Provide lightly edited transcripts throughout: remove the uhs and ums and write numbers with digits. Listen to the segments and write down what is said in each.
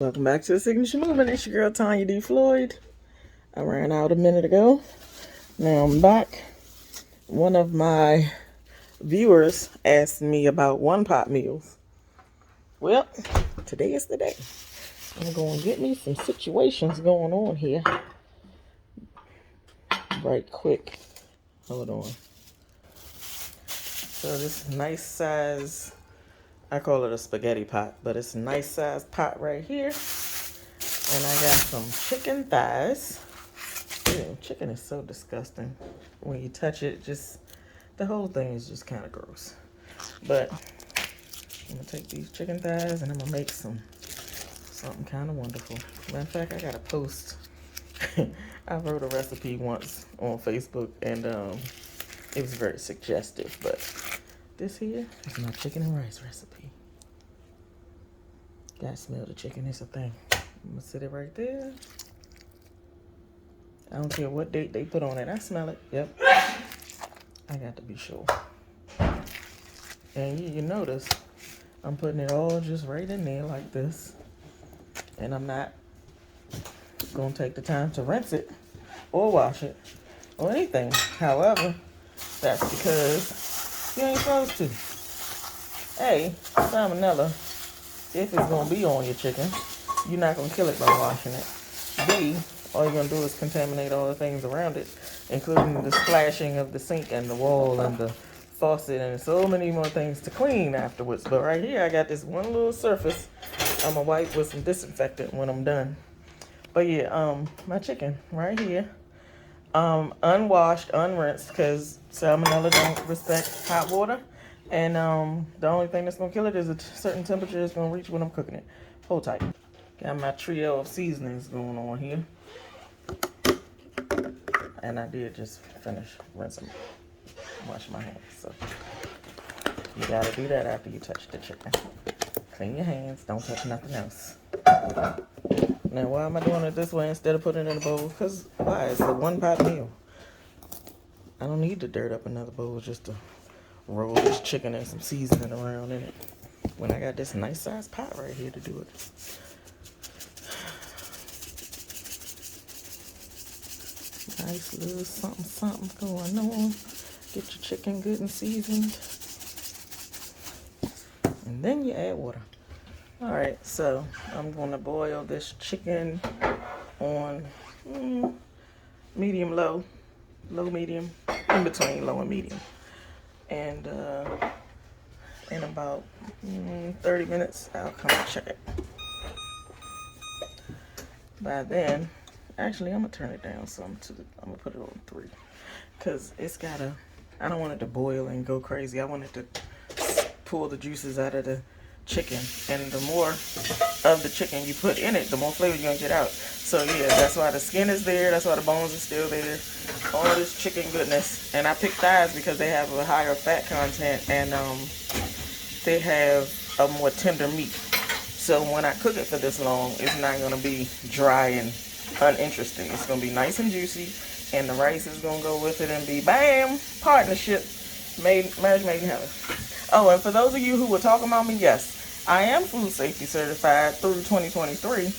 Welcome back to the Signature Movement. It's your girl Tanya D. Floyd. I ran out a minute ago. Now I'm back. One of my viewers asked me about one-pot meals. Well, today is the day. I'm going to get me some situations going on here. Right quick. Hold on. So this nice size, I call it a spaghetti pot, but it's a nice size pot right here. And I got some chicken thighs. Ew, chicken is so disgusting. When you touch it, just the whole thing is just kind of gross. But I'm gonna take these chicken thighs and I'm gonna make something kind of wonderful. Matter of fact, I got a post. I wrote a recipe once on Facebook and it was very suggestive. But this here is my chicken and rice recipe. Gotta smell the chicken, it's a thing. I'm gonna sit it right there. I don't care what date they put on it. I smell it. Yep. I got to be sure. And you notice I'm putting it all just right in there like this. And I'm not going to take the time to rinse it or wash it or anything. However, that's because you ain't supposed to. A, salmonella, if it's going to be on your chicken, you're not going to kill it by washing it. B, all you're going to do is contaminate all the things around it, including the splashing of the sink and the wall and the faucet and so many more things to clean afterwards. But right here, I got this one little surface I'm going to wipe with some disinfectant when I'm done. But yeah, my chicken right here, unwashed, unrinsed, because salmonella don't respect hot water. And the only thing that's going to kill it is a certain temperature it's going to reach when I'm cooking it. Hold tight. Got my trio of seasonings going on here. And I did just finish rinsing, wash my hands. So you gotta do that after you touch the chicken. Clean your hands, don't touch nothing else. Now why am I doing it this way instead of putting it in a bowl? Because why? It's a one-pot meal. I don't need to dirt up another bowl just to roll this chicken and some seasoning around in it when I got this nice sized pot right here to do it. Nice little something going on. Get your chicken good and seasoned. And then you add water. Alright, so I'm going to boil this chicken on medium, low, medium, in between low and medium. And in about 30 minutes, I'll come and check it. By then, actually, I'm gonna turn it down some I'm gonna put it on 3, cause I don't want it to boil and go crazy. I want it to pull the juices out of the chicken, and the more of the chicken you put in it, the more flavor you're gonna get out. So yeah, that's why the skin is there. That's why the bones are still there. All this chicken goodness, and I picked thighs because they have a higher fat content and they have a more tender meat. So when I cook it for this long, it's not gonna be dry and uninteresting. It's gonna be nice and juicy, and the rice is gonna go with it and be bam, partnership, marriage made in heaven. Oh, and for those of you who were talking about me, yes, I am food safety certified through 2023.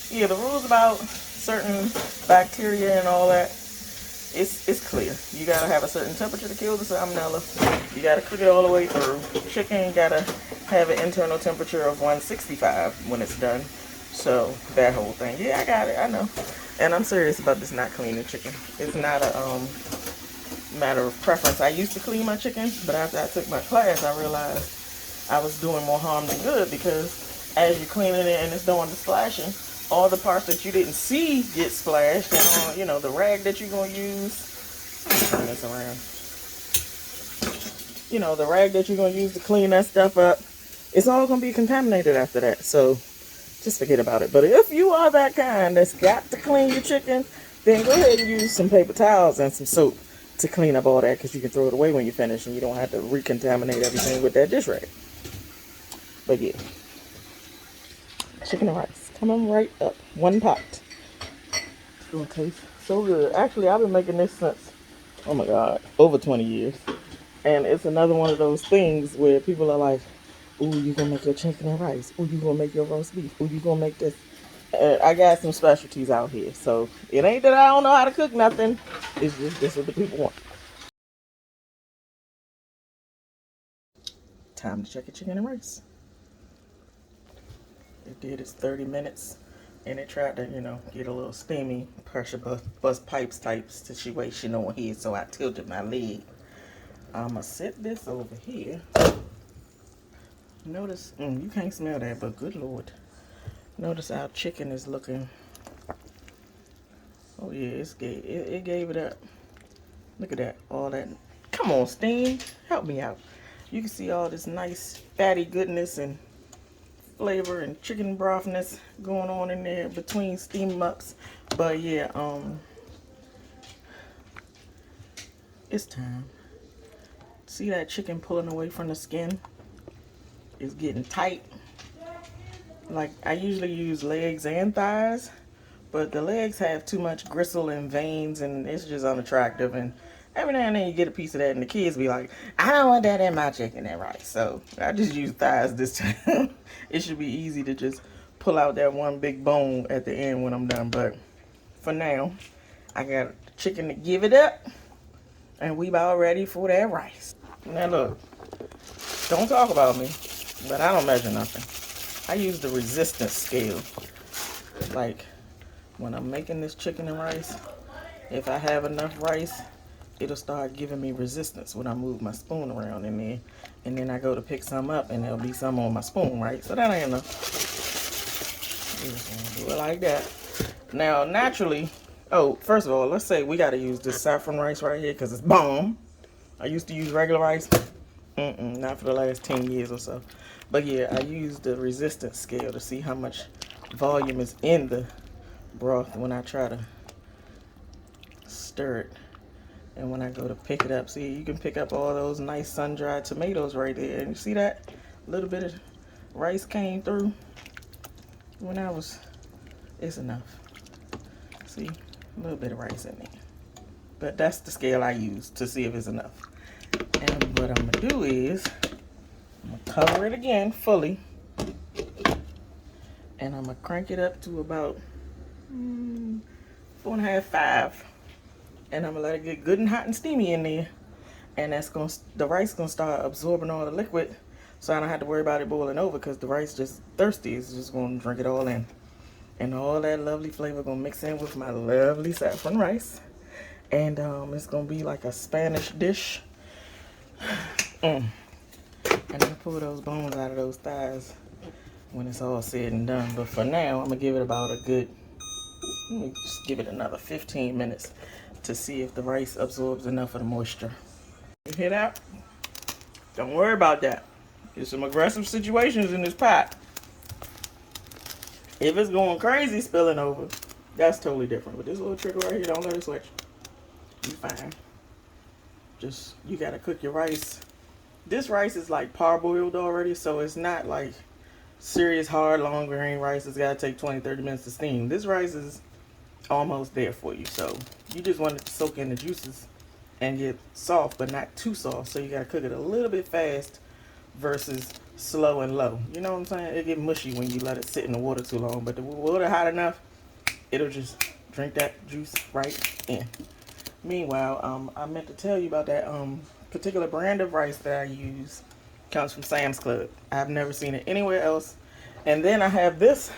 Yeah, the rules about certain bacteria and all that, it's clear. You gotta have a certain temperature to kill the salmonella. You gotta cook it all the way through. Chicken gotta have an internal temperature of 165 when it's done. So that whole thing, yeah, I got it, I know. And I'm serious about this not cleaning chicken. It's not a matter of preference. I used to clean my chicken, but after I took my class, I realized I was doing more harm than good, because as you're cleaning it and it's doing the splashing, all the parts that you didn't see get splashed, and the rag that you're gonna use, turn this around. The rag that you're gonna use to clean that stuff up, it's all gonna be contaminated after that. So just forget about it. But if you are that kind that's got to clean your chicken, then go ahead and use some paper towels and some soap to clean up all that, because you can throw it away when you finish and you don't have to recontaminate everything with that dish rag. But yeah, chicken and rice coming right up, one pot. It's gonna taste so good. Actually, I've been making this since, oh my god, over 20 years. And it's another one of those things where people are like, Ooh, you gonna make your chicken and rice. Ooh, you gonna make your roast beef. Ooh, you gonna make this. I got some specialties out here, so it ain't that I don't know how to cook nothing. It's just this is what the people want. Time to check your chicken and rice. It did its 30 minutes, and it tried to, get a little steamy pressure bust pipes type situation on here, so I tilted my leg. I'ma set this over here. Notice, you can't smell that, but good Lord. Notice our chicken is looking, oh yeah, it gave it up. Look at that, all that. Come on, steam, help me out. You can see all this nice fatty goodness and flavor and chicken brothness going on in there between steam ups. But yeah, it's time. See that chicken pulling away from the skin? It's getting tight. Like, I usually use legs and thighs, but the legs have too much gristle and veins, and it's just unattractive. And every now and then you get a piece of that, and the kids be like, I don't want that in my chicken and rice. So I just use thighs this time. It should be easy to just pull out that one big bone at the end when I'm done. But for now, I got chicken to give it up, and we about ready for that rice. Now look, don't talk about me, but I don't measure nothing. I use the resistance scale. Like, when I'm making this chicken and rice, if I have enough rice, it'll start giving me resistance when I move my spoon around in there. And then I go to pick some up, and there'll be some on my spoon, right? So that ain't enough. Just do it like that. Now, naturally, first of all, let's say we got to use this saffron rice right here because it's bomb. I used to use regular rice. Not for the last 10 years or so. But yeah, I use the resistance scale to see how much volume is in the broth when I try to stir it. And when I go to pick it up, see, you can pick up all those nice sun-dried tomatoes right there. And you see that? A little bit of rice came through when it's enough. See, a little bit of rice in there. But that's the scale I use to see if it's enough. And what I'm gonna do is, I'm gonna cover it again fully. And I'm gonna crank it up to about 4.5, 5. And I'm gonna let it get good and hot and steamy in there. And the rice gonna start absorbing all the liquid, so I don't have to worry about it boiling over, because the rice just thirsty. It's just gonna drink it all in. And all that lovely flavor gonna mix in with my lovely saffron rice. And it's gonna be like a Spanish dish. And I'll pull those bones out of those thighs when it's all said and done. But for now, I'm gonna give it about let me just give it another 15 minutes to see if the rice absorbs enough of the moisture. You hear that? Don't worry about that. There's some aggressive situations in this pot. If it's going crazy spilling over, that's totally different. But this little trick right here, don't let it switch. You fine. Just, you gotta cook your rice. This rice is like parboiled already, so it's not like serious hard long grain rice. It's gotta take 20-30 minutes to steam. This rice is almost there for you, so you just want it to soak in the juices and get soft, but not too soft. So you gotta cook it a little bit fast versus slow and low. You know what I'm saying? It get mushy when you let it sit in the water too long, but the water hot enough, it'll just drink that juice right in. Meanwhile, I meant to tell you about that particular brand of rice that I use. Comes from Sam's Club. I've never seen it anywhere else. And then I have this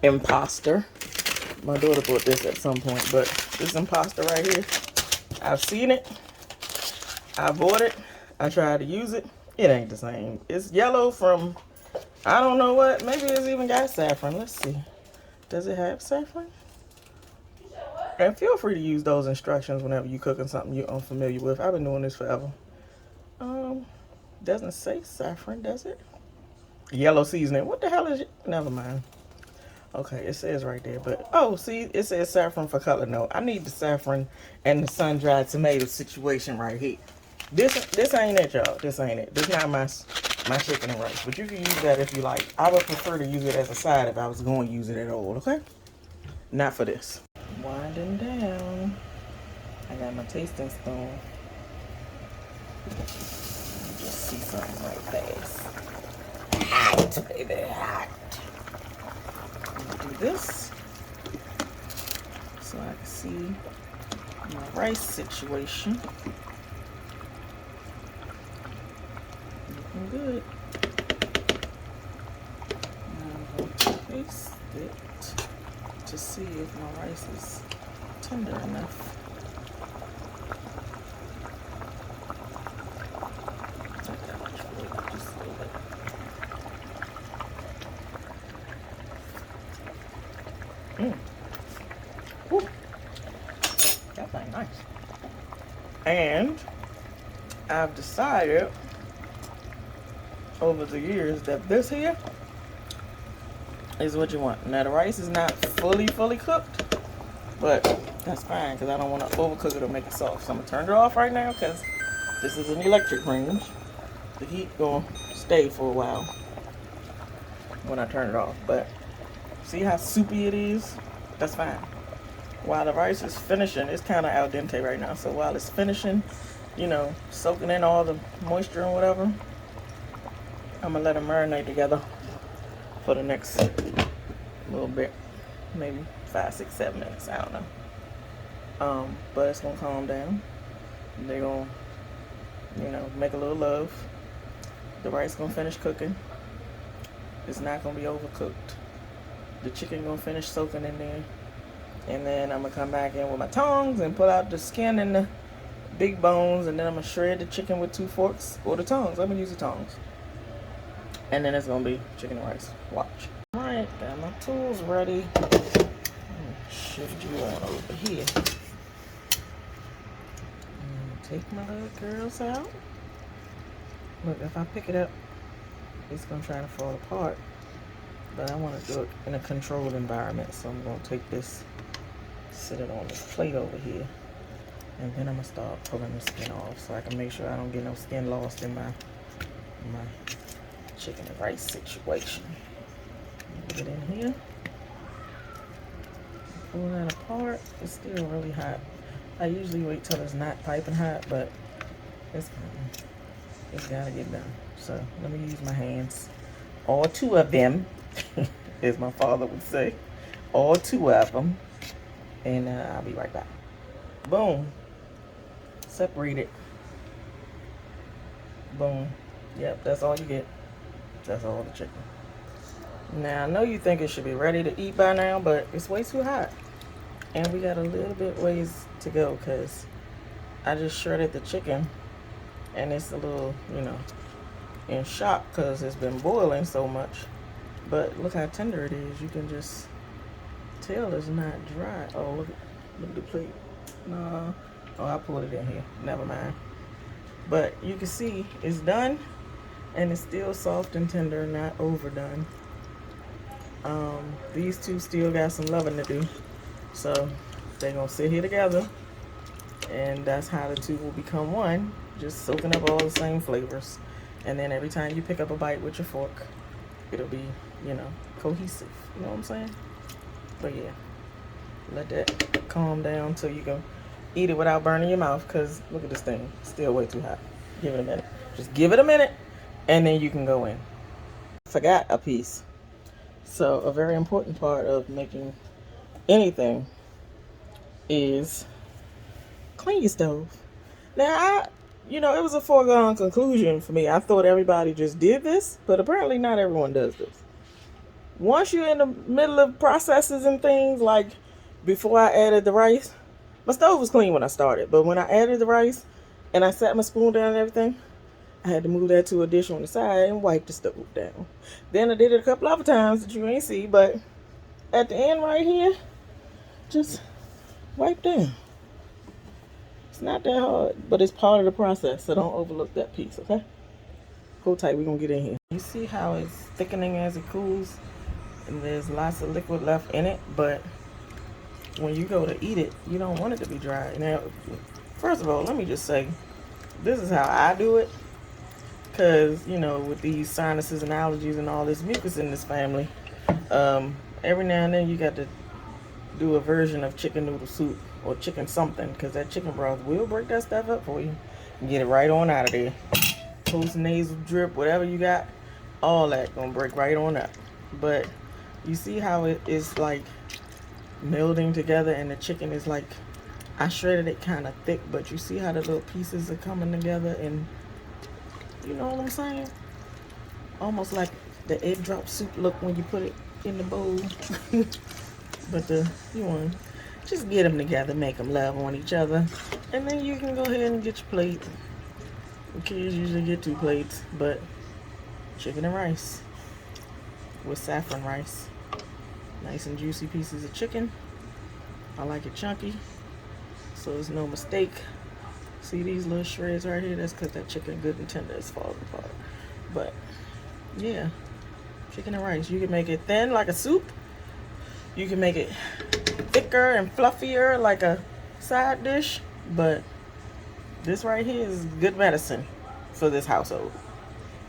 imposter. My daughter bought this at some point, but this imposter right here, I've seen it. I bought it. I tried to use it. It ain't the same. It's yellow from, I don't know what. Maybe it's even got saffron. Let's see. Does it have saffron? And feel free to use those instructions whenever you're cooking something you're unfamiliar with. I've been doing this forever. Doesn't say saffron, does it? Yellow seasoning. What the hell is it? Never mind. Okay, it says right there, but oh, see, it says saffron for color. No, I need the saffron and the sun-dried tomato situation right here. This ain't it, y'all. This ain't it. This not my chicken and rice, but you can use that if you like. I would prefer to use it as a side if I was going to use it at all. Okay, not for this. Winding down. I got my tasting spoon. Just see something right fast. Hot, baby, hot. Do this so I can see my rice situation. Looking good. Now I'm going to taste it to see if my rice is tender enough. Not that much, really, just a little bit. Woo. That thing nice. And I've decided over the years that this here is what you want. Now the rice is not fully cooked, but that's fine because I don't want to overcook it or make it soft. So I'm gonna turn it off right now because this is an electric range. The heat gonna stay for a while when I turn it off. But see how soupy it is? That's fine. While the rice is finishing, it's kind of al dente right now. So while it's finishing, you know, soaking in all the moisture and whatever, I'm gonna let them marinate together for the next little bit, maybe 5, 6, 7 minutes. I don't know. But it's gonna calm down. They're gonna, you know, make a little love. The rice gonna finish cooking. It's not gonna be overcooked. The chicken gonna finish soaking in there, and then I'm gonna come back in with my tongs and pull out the skin and the big bones, and then I'm gonna shred the chicken with 2 forks or the tongs. I'm gonna use the tongs, and then it's gonna be chicken and rice. Watch. All right, got my tools ready. Shift you on over here. Take my little girls out. Look, if I pick it up, it's gonna try to fall apart. But I want to do it in a controlled environment, so I'm gonna take this, sit it on this plate over here, and then I'm gonna start pulling the skin off so I can make sure I don't get no skin lost in my chicken and rice situation. Get it in here. Pull that apart. It's still really hot. I usually wait till it's not piping hot, but it's gotta get done. So let me use my hands, all 2 of them, as my father would say, all 2 of them, and I'll be right back. Boom. Separate it. Boom. Yep, that's all you get. That's all the chicken. Now I know you think it should be ready to eat by now, but it's way too hot. And we got a little bit ways to go because I just shredded the chicken and it's a little, you know, in shock because it's been boiling so much. But look how tender it is. You can just tell it's not dry. Oh, look at the plate. No. Oh, I pulled it in here. Never mind. But you can see it's done and it's still soft and tender, not overdone. These 2 still got some loving to do. So they're gonna sit here together, and that's how the 2 will become one, just soaking up all the same flavors. And then every time you pick up a bite with your fork, it'll be, you know, cohesive. You know what I'm saying? But yeah, let that calm down so you can eat it without burning your mouth, because look at this thing, still way too hot. Give it a minute. Just give it a minute, and then you can go in. Forgot a piece. So a very important part of making anything is clean your stove. Now, you know, it was a foregone conclusion for me. I thought everybody just did this, but apparently not everyone does this. Once you're in the middle of processes and things, like before I added the rice, my stove was clean when I started, but when I added the rice and I sat my spoon down and everything, I had to move that to a dish on the side and wipe the stove down. Then I did it a couple other times that you ain't see, but at the end right here, just wipe down. It's not that hard, but it's part of the process, so don't overlook that piece, okay? Hold tight, we're gonna get in here. You see how it's thickening as it cools, and there's lots of liquid left in it, but when you go to eat it, you don't want it to be dry. Now, first of all, let me just say, this is how I do it, because, you know, with these sinuses and allergies and all this mucus in this family, every now and then you got to do a version of chicken noodle soup or chicken something, because that chicken broth will break that stuff up for you and get it right on out of there. post nasal drip, whatever you got, all that gonna break right on up. But you see how it is like melding together, and the chicken is like, I shredded it kind of thick, but you see how the little pieces are coming together, and you know what I'm saying? Almost like the egg drop soup look when you put it in the bowl. But you want to just get them together, make them love on each other, and then you can go ahead and get your plate. The kids usually get 2 plates, but chicken and rice with saffron rice. Nice and juicy pieces of chicken. I like it chunky, so there's no mistake. See these little shreds right here? That's because that chicken good and tender is falling apart. But yeah, chicken and rice. You can make it thin like a soup. You can make it thicker and fluffier like a side dish. But this right here is good medicine for this household.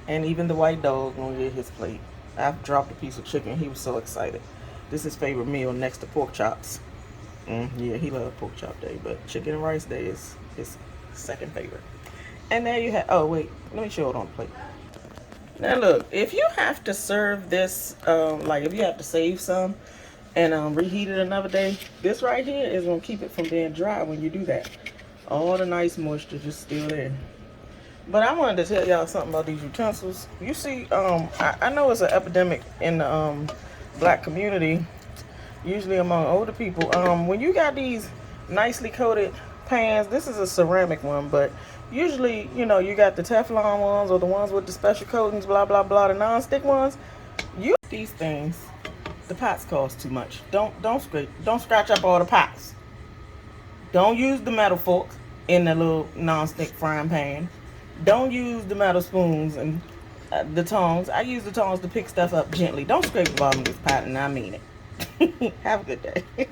And even the white dog gonna get his plate. I've dropped a piece of chicken. He was so excited. This is his favorite meal next to pork chops. Yeah, he loves pork chop day, but chicken and rice day is his second favorite. And there you have, oh wait, let me show it on the plate. Now look, if you have to serve this, like if you have to save some and reheat it another day, this right here is gonna keep it from being dry when you do that. All the nice moisture just still there. But I wanted to tell y'all something about these utensils. You see, I know it's an epidemic in the black community, usually among older people. When you got these nicely coated pans, this is a ceramic one, but usually, you know, you got the Teflon ones or the ones with the special coatings, blah, blah, blah, the non-stick ones. You these things, the pots cost too much. Don't scratch up all the pots. Don't use the metal fork in the little non-stick frying pan. Don't use the metal spoons and the tongs. I use the tongs to pick stuff up gently. Don't scrape the bottom of this pot, and I mean it. Have a good day.